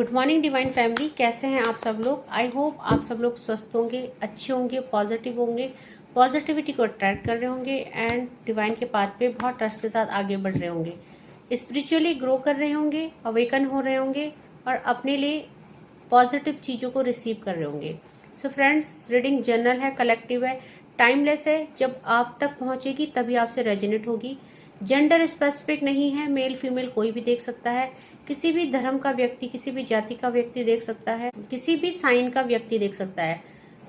Good morning divine family, कैसे हैं आप सब लोग। आई होप आप सब लोग स्वस्थ होंगे, अच्छे होंगे, पॉजिटिव होंगे, पॉजिटिविटी को अट्रैक्ट कर रहे होंगे एंड डिवाइन के पाथ पे बहुत ट्रस्ट के साथ आगे बढ़ रहे होंगे, स्पिरिचुअली ग्रो कर रहे होंगे, अवेकन हो रहे होंगे और अपने लिए पॉजिटिव चीज़ों को रिसीव कर रहे होंगे। सो फ्रेंड्स, रीडिंग जनरल है, कलेक्टिव है, टाइमलेस है। जब आप तक पहुँचेगी तभी आपसे रेजोनेट होगी। जेंडर स्पेसिफिक नहीं है, मेल फीमेल कोई भी देख सकता है, किसी भी धर्म का व्यक्ति, किसी भी जाति का व्यक्ति देख सकता है, किसी भी साइन का व्यक्ति देख सकता है।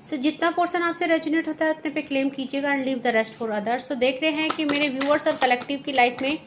सो जितना पोर्शन आपसे रेजोनेट होता है उतने पे क्लेम कीजिएगा and leave the rest for others. So देख रहे हैं कि मेरे व्यूअर्स और कलेक्टिव की लाइफ में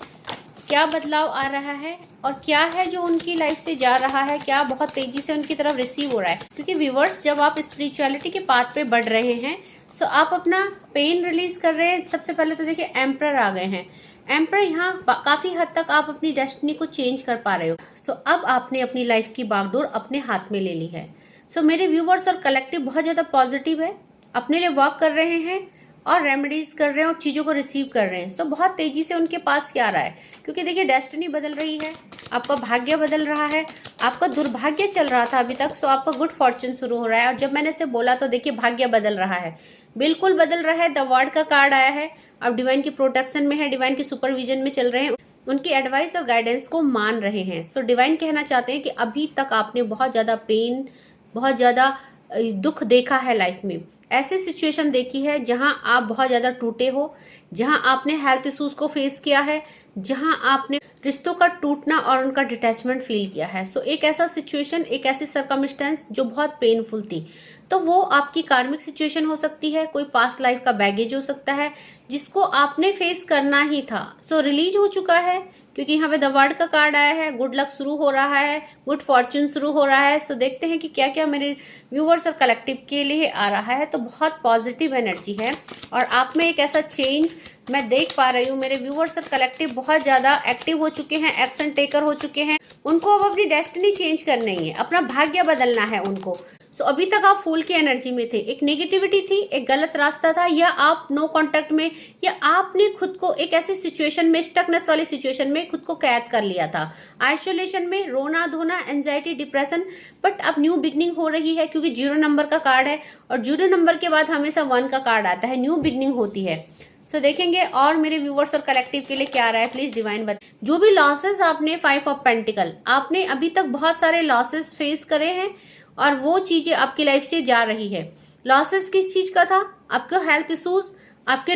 क्या बदलाव आ रहा है और क्या है जो उनकी लाइफ से जा रहा है, क्या बहुत तेजी से उनकी तरफ रिसीव हो रहा है। क्योंकि व्यूअर्स, जब आप स्पिरिचुअलिटी के पाथ पे बढ़ रहे हैं सो आप अपना पेन रिलीज कर रहे हैं। सबसे पहले तो देखिए एम्परर आ गए हैं। एम्परर यहाँ काफी हद तक आप अपनी डेस्टिनी को चेंज कर पा रहे हो। सो अब आपने अपनी लाइफ की बागडोर अपने हाथ में ले ली है। सो मेरे व्यूअर्स और कलेक्टिव बहुत ज्यादा पॉजिटिव है, अपने लिए वर्क कर रहे हैं और रेमेडीज कर रहे हैं और चीजों को रिसीव कर रहे हैं। सो बहुत तेजी से उनके पास क्या आ रहा है, क्योंकि देखिए डेस्टिनी बदल रही है, आपका भाग्य बदल रहा है। आपका दुर्भाग्य चल रहा था अभी तक, सो आपका गुड फॉर्चून शुरू हो रहा है। और जब मैंने इसे बोला तो देखिए भाग्य बदल रहा है, बिल्कुल बदल रहा है। द वर्ड का कार्ड आया है। अब डिवाइन की प्रोटेक्शन में है, डिवाइन की सुपरविजन में चल रहे हैं, उनकी एडवाइस और गाइडेंस को मान रहे हैं। सो डिवाइन कहना चाहते हैं कि अभी तक आपने बहुत ज्यादा पेन, बहुत ज्यादा दुख देखा है लाइफ में, ऐसी सिचुएशन देखी है जहां आप बहुत ज्यादा टूटे हो, जहां आपने हेल्थ इश्यूज को फेस किया है, जहां आपने रिश्तों का टूटना और उनका डिटैचमेंट फील किया है। सो एक ऐसा सिचुएशन, एक ऐसी सर्कमस्टेंस जो बहुत पेनफुल थी, तो वो आपकी कार्मिक सिचुएशन हो सकती है, कोई पास्ट लाइफ का बैगेज हो सकता है जिसको आपने फेस करना ही था। सो रिलीज हो चुका है, क्योंकि यहाँ पे द वर्ड का कार्ड आया है। गुड लक शुरू हो रहा है, गुड फॉर्चून शुरू हो रहा है। सो देखते हैं कि क्या क्या मेरे व्यूअर्स और कलेक्टिव के लिए आ रहा है। तो बहुत पॉजिटिव एनर्जी है और आप में एक ऐसा चेंज मैं देख पा रही हूँ। मेरे व्यूअर्स और कलेक्टिव बहुत ज्यादा एक्टिव हो चुके हैं, एक्शन टेकर हो चुके हैं। उनको अब अपनी डेस्टिनी चेंज करनी है, अपना भाग्य बदलना है उनको। सो अभी तक आप फूल की एनर्जी में थे, एक नेगेटिविटी थी, एक गलत रास्ता था, या आप नो कांटेक्ट में, या आपने खुद को एक ऐसी सिचुएशन में, स्टकनेस वाली सिचुएशन में खुद को कैद कर लिया था, आइसोलेशन में, रोना धोना, एंजाइटी, डिप्रेशन। बट अब न्यू बिगनिंग हो रही है, क्योंकि 0 नंबर का कार्ड है और 0 नंबर के बाद हमेशा 1 का कार्ड आता है, न्यू बिगनिंग होती है। सो देखेंगे और मेरे व्यूअर्स और कलेक्टिव के लिए क्या आ रहा है, प्लीज डिवाइन बताइए। जो भी लॉसेस आपने 5 ऑफ पेंटिकल, आपने अभी तक बहुत सारे लॉसेस फेस करे हैं और वो चीजें आपकी लाइफ से जा रही है। लॉसेस किस चीज का था? आपके हेल्थ इश्यूज, आपके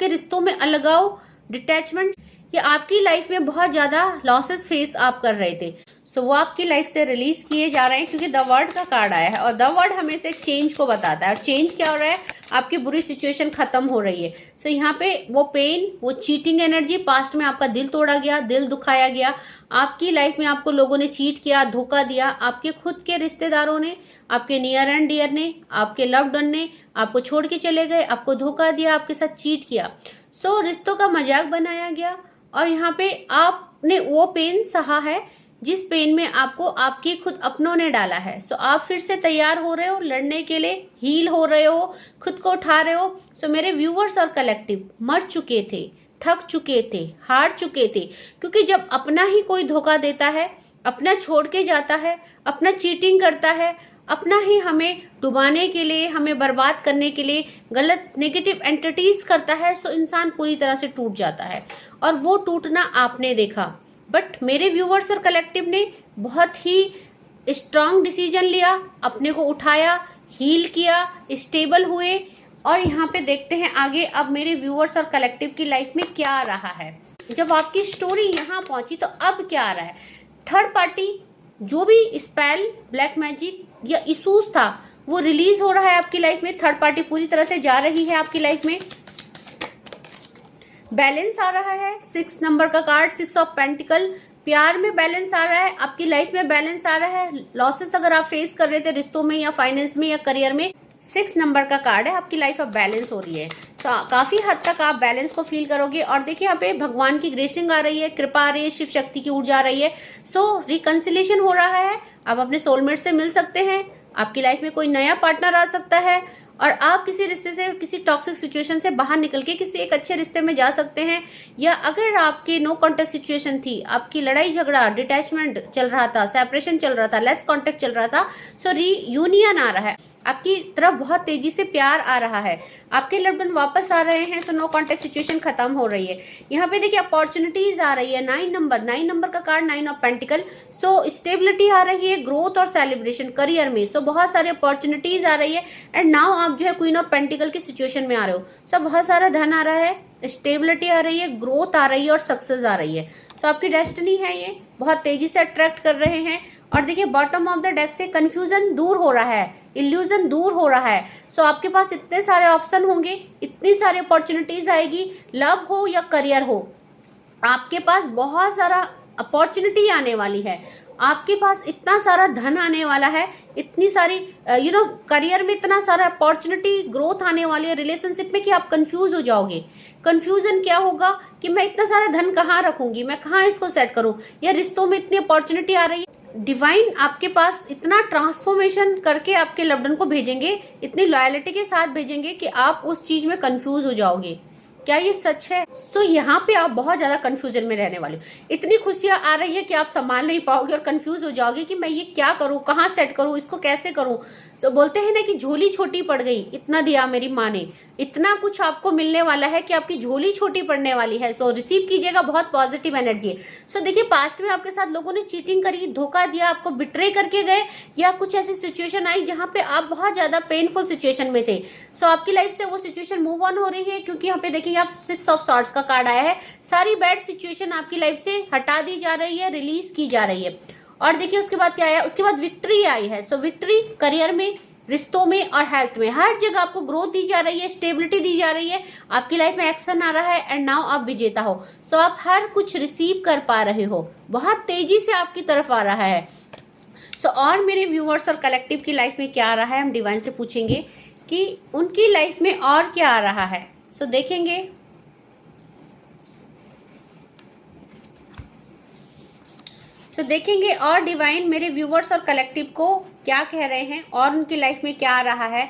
रिश्तों में अलगाव, डिटैचमेंट, या आपकी लाइफ में बहुत ज्यादा लॉसेस फेस आप कर रहे थे। सो वो आपकी लाइफ से रिलीज किए जा रहे हैं, क्योंकि द वर्ड का कार्ड आया है और द वर्ड हमेशा एक चेंज को बताता है। और चेंज क्या हो रहा है? आपकी बुरी सिचुएशन खत्म हो रही है। सो यहाँ पे वो पेन, वो चीटिंग एनर्जी, पास्ट में आपका दिल तोड़ा गया, दिल दुखाया गया, आपकी लाइफ में आपको लोगों ने चीट किया, धोखा दिया, आपके खुद के रिश्तेदारों ने, आपके नियर एंड डियर ने, आपके लव्ड वन ने आपको छोड़ के चले गए, आपको धोखा दिया, आपके साथ चीट किया। सो रिश्तों का मजाक बनाया गया और यहाँ पे आपने वो पेन सहा है जिस पेन में आपको आपके खुद अपनों ने डाला है। सो आप फिर से तैयार हो रहे हो लड़ने के लिए, हील हो रहे हो, खुद को उठा रहे हो। सो मेरे व्यूअर्स और कलेक्टिव मर चुके थे, थक चुके थे, हार चुके थे, क्योंकि जब अपना ही कोई धोखा देता है, अपना छोड़ के जाता है, अपना चीटिंग करता है, अपना ही हमें डुबाने के लिए, हमें बर्बाद करने के लिए गलत नेगेटिव एंटिटीज करता है, सो इंसान पूरी तरह से टूट जाता है। और वो टूटना आपने देखा। बट मेरे व्यूअर्स और कलेक्टिव ने बहुत ही स्ट्रांग डिसीजन लिया, अपने को उठाया, हील किया, स्टेबल हुए। और यहाँ पे देखते हैं आगे अब मेरे व्यूअर्स और कलेक्टिव की लाइफ में क्या आ रहा है। जब आपकी स्टोरी यहाँ पहुंची तो अब क्या आ रहा है? थर्ड पार्टी, जो भी स्पेल, ब्लैक मैजिक या इशूज था, वो रिलीज हो रहा है आपकी लाइफ में। थर्ड पार्टी पूरी तरह से जा रही है आपकी लाइफ में। बैलेंस आ रहा है, 6 नंबर का कार्ड, 6 ऑफ पेंटिकल। प्यार में बैलेंस आ रहा है, आपकी लाइफ में बैलेंस आ रहा है। लॉसेस अगर आप फेस कर रहे थे रिश्तों में या फाइनेंस में या करियर में, 6 नंबर का कार्ड है, आपकी लाइफ अब बैलेंस हो रही है। तो काफी हद तक आप बैलेंस को फील करोगे। और देखिए यहाँ पे भगवान की ग्रेसिंग आ रही है, कृपा आ रही है, शिव शक्ति की ऊर्जा आ रही है। सो रिकंसिलेशन हो रहा है, आप अपने सोलमेट से मिल सकते हैं, आपकी लाइफ में कोई नया पार्टनर आ सकता है और आप किसी रिश्ते से, किसी टॉक्सिक सिचुएशन से बाहर निकल के किसी एक अच्छे रिश्ते में जा सकते हैं। या अगर आपकी नो कांटेक्ट सिचुएशन थी, आपकी लड़ाई झगड़ा, डिटैचमेंट चल रहा था, सेपरेशन चल रहा था, लेस कांटेक्ट चल रहा था, सो रीयूनियन आ रहा है, आपकी तरफ बहुत तेजी से प्यार आ रहा है, आपके लव्ड वन वापस आ रहे हैं, सो नो कांटेक्ट सिचुएशन खत्म हो रही है। यहाँ पे देखिए अपॉर्चुनिटीज आ रही है, 9 नंबर का card 9 of pentacles, so stability आ रही है, ग्रोथ और सेलिब्रेशन करियर में, सो बहुत सारी अपॉर्चुनिटीज आ रही है। एंड नाउ आप जो है क्वीन ऑफ पेंटिकल की सिचुएशन में आ रहे हो, सो बहुत सारा धन आ रहा है, स्टेबिलिटी आ रही है, ग्रोथ आ रही है और सक्सेस आ रही है। सो आपकी डेस्टिनी है, ये बहुत तेजी से अट्रैक्ट कर रहे हैं। और देखिए बॉटम ऑफ द डेक से कंफ्यूजन दूर हो रहा है, इल्यूजन दूर हो रहा है। सो आपके पास इतने सारे ऑप्शन होंगे, इतनी सारी अपॉर्चुनिटीज आएगी, लव हो या करियर हो, आपके पास बहुत सारा अपॉर्चुनिटी आने वाली है, आपके पास इतना सारा धन आने वाला है, इतनी सारी करियर में इतना सारा अपॉर्चुनिटी, ग्रोथ आने वाली है रिलेशनशिप में कि आप कंफ्यूज हो जाओगे। कंफ्यूजन क्या होगा कि मैं इतना सारा धन कहाँ रखूंगी, मैं कहाँ इसको सेट करूं, या रिश्तों में इतनी अपॉर्चुनिटी आ रही है। डिवाइन आपके पास इतना ट्रांसफॉर्मेशन करके आपके लव्ड वन को भेजेंगे, इतनी लॉयलिटी के साथ भेजेंगे कि आप उस चीज में कंफ्यूज हो जाओगे। क्या ये सच है? तो यहाँ पे आप बहुत ज्यादा कंफ्यूजन में रहने वाले हो। इतनी खुशियां आ रही है कि आप संभाल नहीं पाओगे और कंफ्यूज हो जाओगे कि मैं ये क्या करूँ, कहाँ सेट करूँ, इसको कैसे करूँ। सो बोलते हैं ना कि झोली छोटी पड़ गई, इतना दिया मेरी माँ ने, इतना कुछ आपको मिलने वाला है कि आपकी झोली छोटी पड़ने वाली है। सो रिसीव कीजिएगा, बहुत पॉजिटिव एनर्जी है। सो देखिए पास्ट में आपके साथ लोगों ने चीटिंग करी, धोखा दिया, आपको बिट्रे करके गए, या कुछ ऐसी सिचुएशन आई जहाँ पे आप बहुत ज्यादा पेनफुल सिचुएशन में थे। सो आपकी लाइफ से वो सिचुएशन मूव ऑन हो रही है, क्योंकि यहाँ पे देखिए आप 6 ऑफ सॉर्ड्स का कार्ड आया है। सारी बैड सिचुएशन आपकी लाइफ से हटा दी जा रही है, रिलीज की जा रही है। और देखिए उसके बाद क्या आया, उसके बाद विक्ट्री आई है। सो विक्ट्री करियर में, रिश्तों में और हेल्थ में, हर जगह आपको ग्रोथ दी जा रही है, स्टेबिलिटी दी जा रही है, आपकी लाइफ में एक्शन आ रहा है। एंड नाउ आप विजेता हो। सो आप हर कुछ रिसीव कर पा रहे हो, बहुत तेजी से आपकी तरफ आ रहा है। सो और मेरे व्यूअर्स और कलेक्टिव की लाइफ में क्या आ रहा है, हम डिवाइन से पूछेंगे कि उनकी लाइफ में और क्या आ रहा है। सो देखेंगे देखेंगे और डिवाइन मेरे व्यूवर्स और कलेक्टिव को क्या कह रहे हैं और उनकी लाइफ में क्या आ रहा है।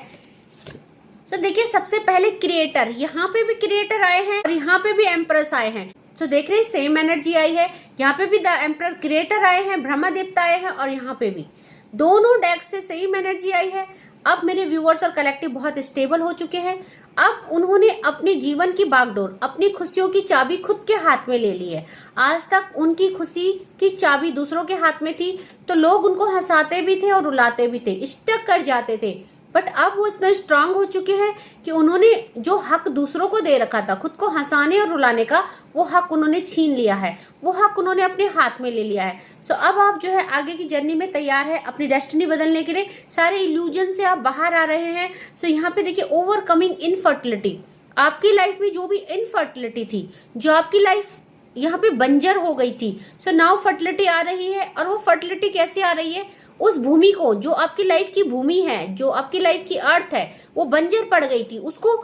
देखिए सबसे पहले क्रिएटर, यहाँ पे भी क्रिएटर आए हैं और यहाँ पे भी एम्प्रेस आए हैं। देख रहे हैं सेम एनर्जी आई है, यहाँ पे भी द एम्परर क्रिएटर आए हैं, ब्रह्मा देवता आए हैं, और यहाँ पे भी दोनों डेक से सेम एनर्जी आई है। अब मेरे व्यूअर्स और कलेक्टिव बहुत स्टेबल हो चुके हैं। अब उन्होंने अपने जीवन की बागडोर, अपनी खुशियों की चाबी खुद के हाथ में ले ली है। आज तक उनकी खुशी की चाबी दूसरों के हाथ में थी, तो लोग उनको हंसाते भी थे और रुलाते भी थे, स्टक कर जाते थे। बट अब वो इतना स्ट्रांग हो चुके हैं कि उन्होंने जो हक दूसरों को दे रखा था, खुद को हंसाने और रुलाने का, वो हक उन्होंने छीन लिया है, वो हक उन्होंने अपने हाथ में ले लिया है। अब आप जो है आगे की जर्नी में तैयार है अपनी डेस्टिनी बदलने के लिए। सारे इल्यूजन से आप बाहर आ रहे हैं। यहाँ पे देखिए ओवरकमिंग इनफर्टिलिटी, आपकी लाइफ में जो भी इनफर्टिलिटी थी, जो आपकी लाइफ यहाँ पे बंजर हो गई थी, नाउ फर्टिलिटी आ रही है। और वो फर्टिलिटी कैसे आ रही है, उस भूमि को, जो आपकी लाइफ की भूमि है, जो आपकी लाइफ की अर्थ है, वो बंजर पड़ गई थी, उसको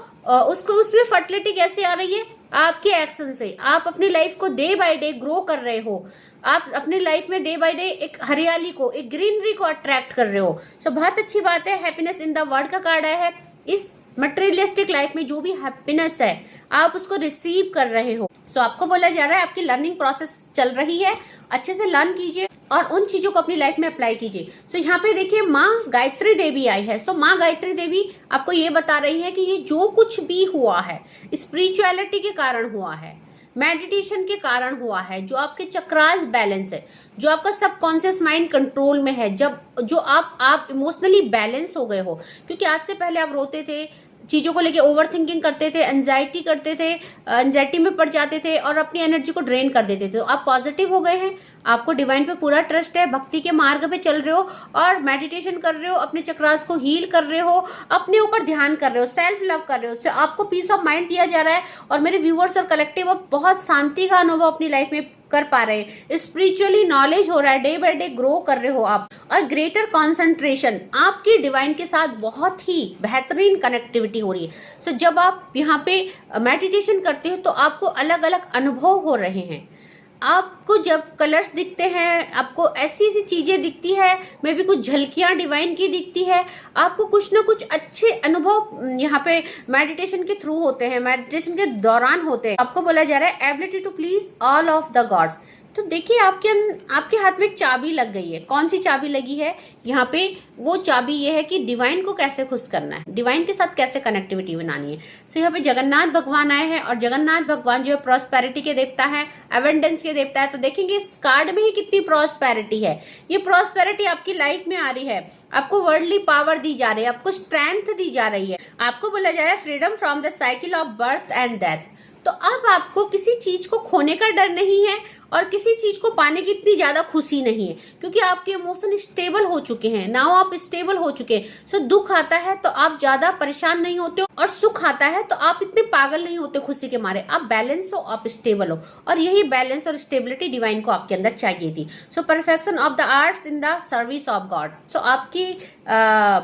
उसमें फर्टिलिटी कैसे आ रही है, आपके एक्शन से। आप अपनी लाइफ को डे बाय डे ग्रो कर रहे हो, आप अपनी लाइफ में डे बाय डे एक हरियाली को, एक ग्रीनरी को अट्रैक्ट कर रहे हो। बहुत अच्छी बात है। हैप्पीनेस इन द वर्ल्ड का कार्ड आया है। इस मटेरियलिस्टिक लाइफ में जो भी हैप्पीनेस है, आप उसको रिसीव कर रहे हो। आपको बोला जा रहा है आपकी लर्निंग प्रोसेस चल रही है, अच्छे से लर्न कीजिए और उन चीजों को अपनी लाइफ में अप्लाई कीजिए। यहाँ पे देखिए माँ गायत्री देवी आई है। माँ गायत्री देवी आपको ये बता रही है कि ये जो कुछ भी हुआ है, स्पिरिचुअलिटी के कारण हुआ है, मेडिटेशन के कारण हुआ है, जो आपके चक्रास बैलेंस है, जो आपका सबकॉन्शियस माइंड कंट्रोल में है, जब जो आप इमोशनली बैलेंस हो गए हो। क्योंकि आज से पहले आप रोते थे, चीजों को लेके ओवर थिंकिंग करते थे, एंजाइटी करते थे, एंजाइटी में पड़ जाते थे और अपनी एनर्जी को ड्रेन कर देते थे। तो आप पॉजिटिव हो गए हैं, आपको डिवाइन पे पूरा ट्रस्ट है, भक्ति के मार्ग पे चल रहे हो और मेडिटेशन कर रहे हो, अपने चक्रास को हील कर रहे हो, अपने ऊपर ध्यान कर रहे हो, सेल्फ लव कर रहे हो। आपको पीस ऑफ माइंड दिया जा रहा है और मेरे व्यूअर्स और कलेक्टिव अब बहुत शांति का अनुभव अपनी लाइफ में कर पा रहे हैं। स्पिरिचुअली नॉलेज हो रहा है, डे बाय डे ग्रो कर रहे हो आप, और ग्रेटर कॉन्सेंट्रेशन, आपकी डिवाइन के साथ बहुत ही बेहतरीन कनेक्टिविटी हो रही है। जब आप यहाँ पे मेडिटेशन करते हो तो आपको अलग अलग अनुभव हो रहे हैं। आपको जब कलर्स दिखते हैं, आपको ऐसी ऐसी चीजें दिखती है, मे भी कुछ झलकियां डिवाइन की दिखती है, आपको कुछ ना कुछ अच्छे अनुभव यहाँ पे मेडिटेशन के थ्रू होते हैं, मेडिटेशन के दौरान होते हैं। आपको बोला जा रहा है ability to please all of the gods. तो देखिए आपके हाथ में एक चाबी लग गई है। कौन सी चाबी लगी है यहाँ पे? वो चाबी ये है कि डिवाइन को कैसे खुश करना है, डिवाइन के साथ कैसे कनेक्टिविटी बनानी है। सो यहाँ पे जगन्नाथ भगवान आए हैं और जगन्नाथ भगवान जो है प्रॉस्पेरिटी के देवता है, एवेंडेंस के देवता है। तो देखेंगे इस कार्ड में ही कितनी प्रॉस्पेरिटी है। ये प्रॉस्पेरिटी आपकी लाइफ में आ रही है, आपको वर्ल्डली पावर दी जा रही है, आपको स्ट्रेंथ दी जा रही है। आपको बोला जा रहा है freedom from the cycle of birth and death. तो अब आपको किसी चीज को खोने का डर नहीं है और किसी चीज को पाने की इतनी ज्यादा खुशी नहीं है, क्योंकि आपके इमोशन स्टेबल हो चुके हैं। नाउ आप स्टेबल हो चुके हैं। सो दुख आता है तो आप ज्यादा परेशान नहीं होते हो, और सुख आता है तो आप इतने पागल नहीं होते खुशी के मारे। आप बैलेंस हो, आप स्टेबल हो, और यही बैलेंस और स्टेबिलिटी डिवाइन को आपके अंदर चाहिए थी। So perfection of the arts in the service of God. So आपकी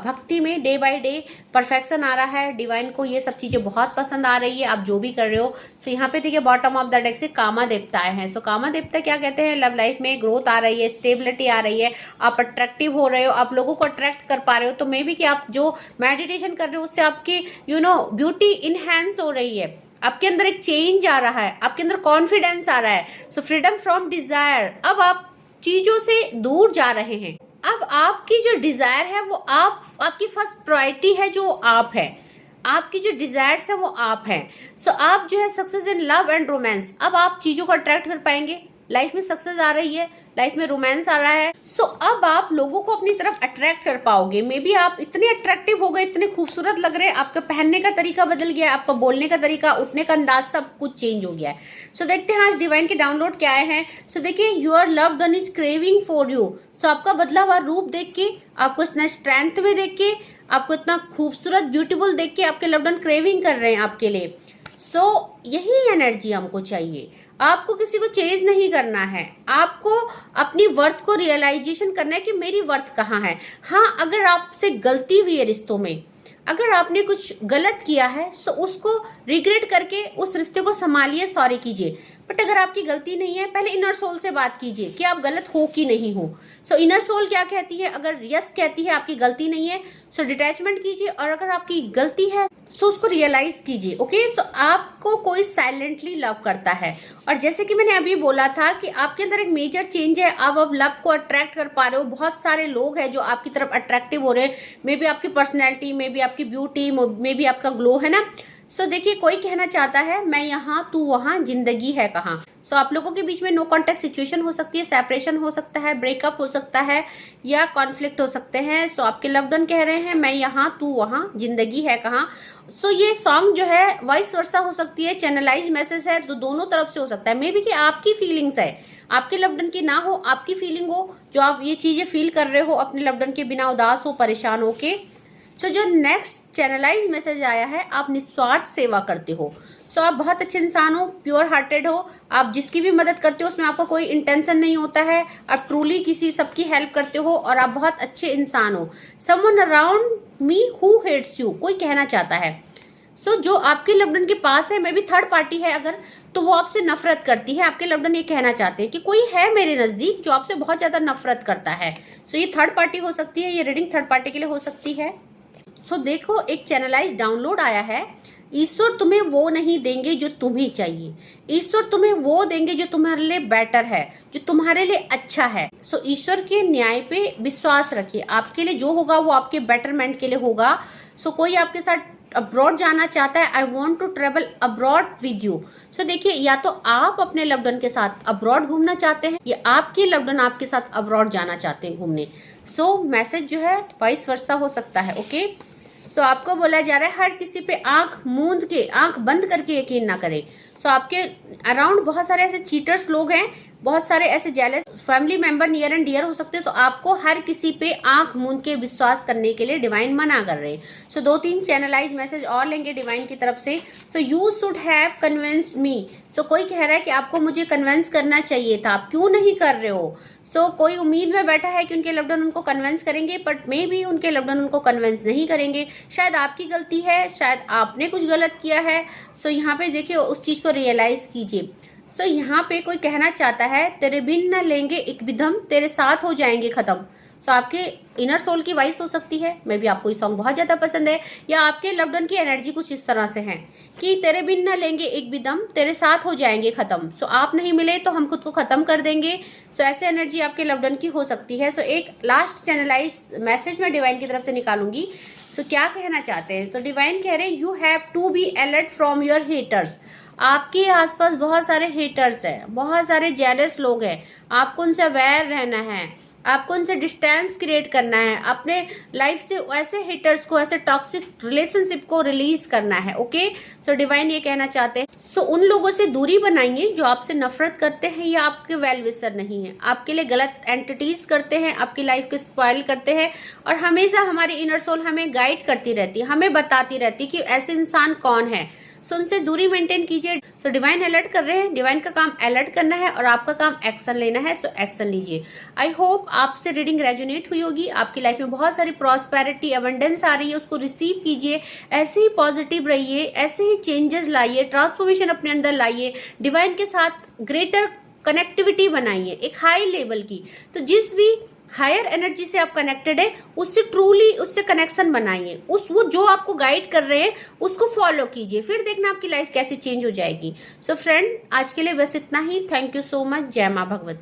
भक्ति में डे बाय डे परफेक्शन आ रहा है। डिवाइन को ये सब चीजें बहुत पसंद आ रही है, आप जो भी कर रहे हो। सो यहाँ पे देखिए बॉटम ऑफ द डेक से कामा देवता आए हैं। सो कामा देवता क्या कहते हैं? लव लाइफ में ग्रोथ आ रही है, स्टेबिलिटी आ रही है, आप अट्रैक्टिव हो रहे हो, आप लोगों को अट्रैक्ट कर पा रहे हो। तो मे बी कि आप जो मेडिटेशन कर रहे हो उससे आपकी ब्यूटी इनहेंस हो रही है, आपके अंदर एक चेंज आ रहा है, आपके अंदर कॉन्फिडेंस आ रहा है। So freedom from Dzire. अब आप चीजों से दूर जा रहे हैं। अब आपकी जो डिजायर है वो आपकी फर्स्ट प्रायोरिटी है, जो आप है। आपकी जो डिजायर्स है वो आप हैं। सो आप जो है success in love and romance. अब आप चीजों को अट्रैक्ट कर पाएंगे। लाइफ में सक्सेस आ रही है, लाइफ में रोमांस आ रहा है। सो अब आप लोगों को अपनी तरफ अट्रैक्ट कर पाओगे। मे बी आप इतने अट्रैक्टिव हो गए, इतने खूबसूरत लग रहे हैं, आपका पहनने का तरीका बदल गया है, आपका बोलने का तरीका, उठने का अंदाज, सब कुछ चेंज हो गया है। सो देखते हैं आज डिवाइन के डाउनलोड क्या आए हैं। सो देखिए your loved one is craving for you. So आपका बदला हुआ रूप देख के, आपको इतना स्ट्रेंथ में देख के, आपको इतना खूबसूरत ब्यूटीफुल देख के आपके लव्ड वन क्रेविंग कर रहे हैं आपके लिए। सो यही एनर्जी हमको चाहिए। आपको किसी को चेज नहीं करना है, आपको अपनी वर्थ को रियलाइजेशन करना है कि मेरी वर्थ कहाँ है। हाँ, अगर आपसे गलती हुई है रिश्तों में, अगर आपने कुछ गलत किया है तो उसको रिग्रेट करके उस रिश्ते को संभालिए, सॉरी कीजिए। बट अगर आपकी गलती नहीं है, पहले इनर सोल से बात कीजिए कि आप गलत हो कि नहीं हो। सो इनर सोल क्या कहती है? अगर यस कहती है आपकी गलती नहीं है, सो डिटैचमेंट कीजिए, और अगर आपकी गलती है सो उसको रियलाइज कीजिए। ओके, सो आपको कोई साइलेंटली लव करता है, और जैसे कि मैंने अभी बोला था कि आपके अंदर एक मेजर चेंज है। अब लव को अट्रैक्ट कर पा रहे हो। बहुत सारे लोग हैं जो आपकी तरफ अट्रैक्टिव हो रहे हैं। मे बी आपकी पर्सनैलिटी, मे बी आपकी ब्यूटी, मे बी आपका ग्लो, है ना। सो देखिए कोई कहना चाहता है मैं यहाँ तू वहाँ, जिंदगी है कहाँ। सो आप लोगों के बीच में नो कॉन्टेक्ट सिचुएशन हो सकती है, सेपरेशन हो सकता है, ब्रेकअप हो सकता है, या कॉन्फ्लिक्ट हो सकते हैं। सो आपके लव्ड वन कह रहे हैं मैं यहाँ तू वहाँ, जिंदगी है कहाँ। सो ये सॉन्ग जो है वाइस वर्सा हो सकती है, चैनलाइज मैसेज है, तो दोनों तरफ से हो सकता है। मे बी कि आपकी फीलिंग्स है, आपके लव्ड वन की ना हो, आपकी फीलिंग हो, जो आप ये चीजें फील कर रहे हो अपने लव्ड वन के बिना, उदास हो, परेशान हो के। सो जो नेक्स्ट चैनलाइज मैसेज आया है, आप निस्वार्थ सेवा करते हो। सो आप बहुत अच्छे इंसान हो, प्योर हार्टेड हो। आप जिसकी भी मदद करते हो उसमें आपका कोई इंटेंशन नहीं होता है। आप ट्रूली किसी सबकी हेल्प करते हो, और आप बहुत अच्छे इंसान हो। Someone around me who hates you, कोई कहना चाहता है। सो जो आपके लव्ड वन के पास है, मे बी थर्ड पार्टी है अगर, तो वो आपसे नफरत करती है। आपके लव्ड वन ये कहना चाहते हैं कि कोई है मेरे नजदीक जो आपसे बहुत ज्यादा नफरत करता है। सो ये थर्ड पार्टी हो सकती है, ये रीडिंग थर्ड पार्टी के लिए हो सकती है। सो देखो एक चैनलाइज डाउनलोड आया है। ईश्वर तुम्हें वो नहीं देंगे जो तुम्हें चाहिए, ईश्वर तुम्हें वो देंगे जो तुम्हारे लिए बेटर है, जो तुम्हारे लिए अच्छा है। सो ईश्वर के न्याय पे विश्वास रखिए। आपके लिए जो होगा वो आपके बेटरमेंट के लिए होगा। सो कोई आपके साथ अब्रॉड जाना चाहता है, I want to travel abroad with you. So देखिए या तो आप अपने लव्ड वन के साथ अब्रॉड घूमना चाहते हैं, या आपके लव्ड वन आपके साथ अब्रॉड जाना चाहते हैं घूमने। सो मैसेज जो है वाइस वर्सा हो सकता है। ओके, सो आपको बोला जा रहा है हर किसी पे आंख मूंद के, आंख बंद करके यकीन ना करें। सो आपके अराउंड बहुत सारे ऐसे चीटर्स लोग हैं, बहुत सारे ऐसे jealous family member near and dear हो सकते हैं। तो आपको हर किसी पे आंख मूंद के विश्वास करने के लिए डिवाइन मना कर रहे हैं। सो 2-3 चैनलाइज मैसेज और लेंगे डिवाइन की तरफ से। So you should have convinced me. So कोई कह रहा है कि आपको मुझे कन्विंस करना चाहिए था, आप क्यों नहीं कर रहे हो। सो कोई उम्मीद में बैठा है कि उनके लव्ड वन उनको कन्विंस करेंगे, बट मे बी उनके लव्ड वन उनको कन्विंस नहीं करेंगे। शायद आपकी गलती है, शायद आपने कुछ गलत किया है। सो यहाँ पे देखिए उस चीज को रियलाइज कीजिए। सो यहाँ पे कोई कहना चाहता है तेरे बिन न लेंगे एक विधम, तेरे साथ हो जाएंगे खत्म। सो आपके इनर सोल की वॉइस हो सकती है, मे बी आपको ये सॉन्ग बहुत ज़्यादा पसंद है, या आपके लव्ड वन की एनर्जी कुछ इस तरह से है कि तेरे बिन न लेंगे एक भी दम, तेरे साथ हो जाएंगे खत्म। सो आप नहीं मिले तो हम खुद को खत्म कर देंगे। सो ऐसे एनर्जी आपके लव्ड वन की हो सकती है। सो एक लास्ट चैनलाइज मैसेज मैं डिवाइन की तरफ से निकालूंगी। सो क्या कहना चाहते हैं, तो डिवाइन कह रहे हैं you have to be alert from your haters. आपके आसपास बहुत सारे हेटर्स हैं, बहुत सारे जेलस लोग हैं, आपको उनसे अवेयर रहना है, आपको उनसे डिस्टेंस क्रिएट करना है, अपने लाइफ से ऐसे हेटर्स को, ऐसे टॉक्सिक रिलेशनशिप को रिलीज करना है। ओके, सो डिवाइन ये कहना चाहते हैं सो उन लोगों से दूरी बनाइए जो आपसे नफरत करते हैं या आपके वेल विशर नहीं है, आपके लिए गलत एंटिटीज करते हैं, आपकी लाइफ को स्पॉइल करते हैं, और हमेशा हमारी इनर सोल हमें गाइड करती रहती है, हमें बताती रहती है कि ऐसे इंसान कौन है। सो उनसे दूरी मेंटेन कीजिए। सो डिवाइन अलर्ट कर रहे हैं, डिवाइन का काम अलर्ट करना है और आपका काम एक्शन लेना है। सो एक्शन लीजिए। आई होप आपसे रीडिंग रेजोनेट हुई होगी, आपकी लाइफ में बहुत सारी प्रॉस्पेरिटी अबंडेंस आ रही है, उसको रिसीव कीजिए, ऐसे ही पॉजिटिव रहिए, ऐसे ही चेंजेस लाइए, ट्रांसफॉर्मेशन अपने अंदर लाइए, डिवाइन के साथ ग्रेटर कनेक्टिविटी बनाइए एक हाई लेवल की। तो जिस भी हायर एनर्जी से आप कनेक्टेड है उससे ट्रूली उससे कनेक्शन बनाइए, वो जो आपको गाइड कर रहे हैं उसको फॉलो कीजिए, फिर देखना आपकी लाइफ कैसे चेंज हो जाएगी। सो फ्रेंड, आज के लिए बस इतना ही। Thank you so much. जय माँ भगवती।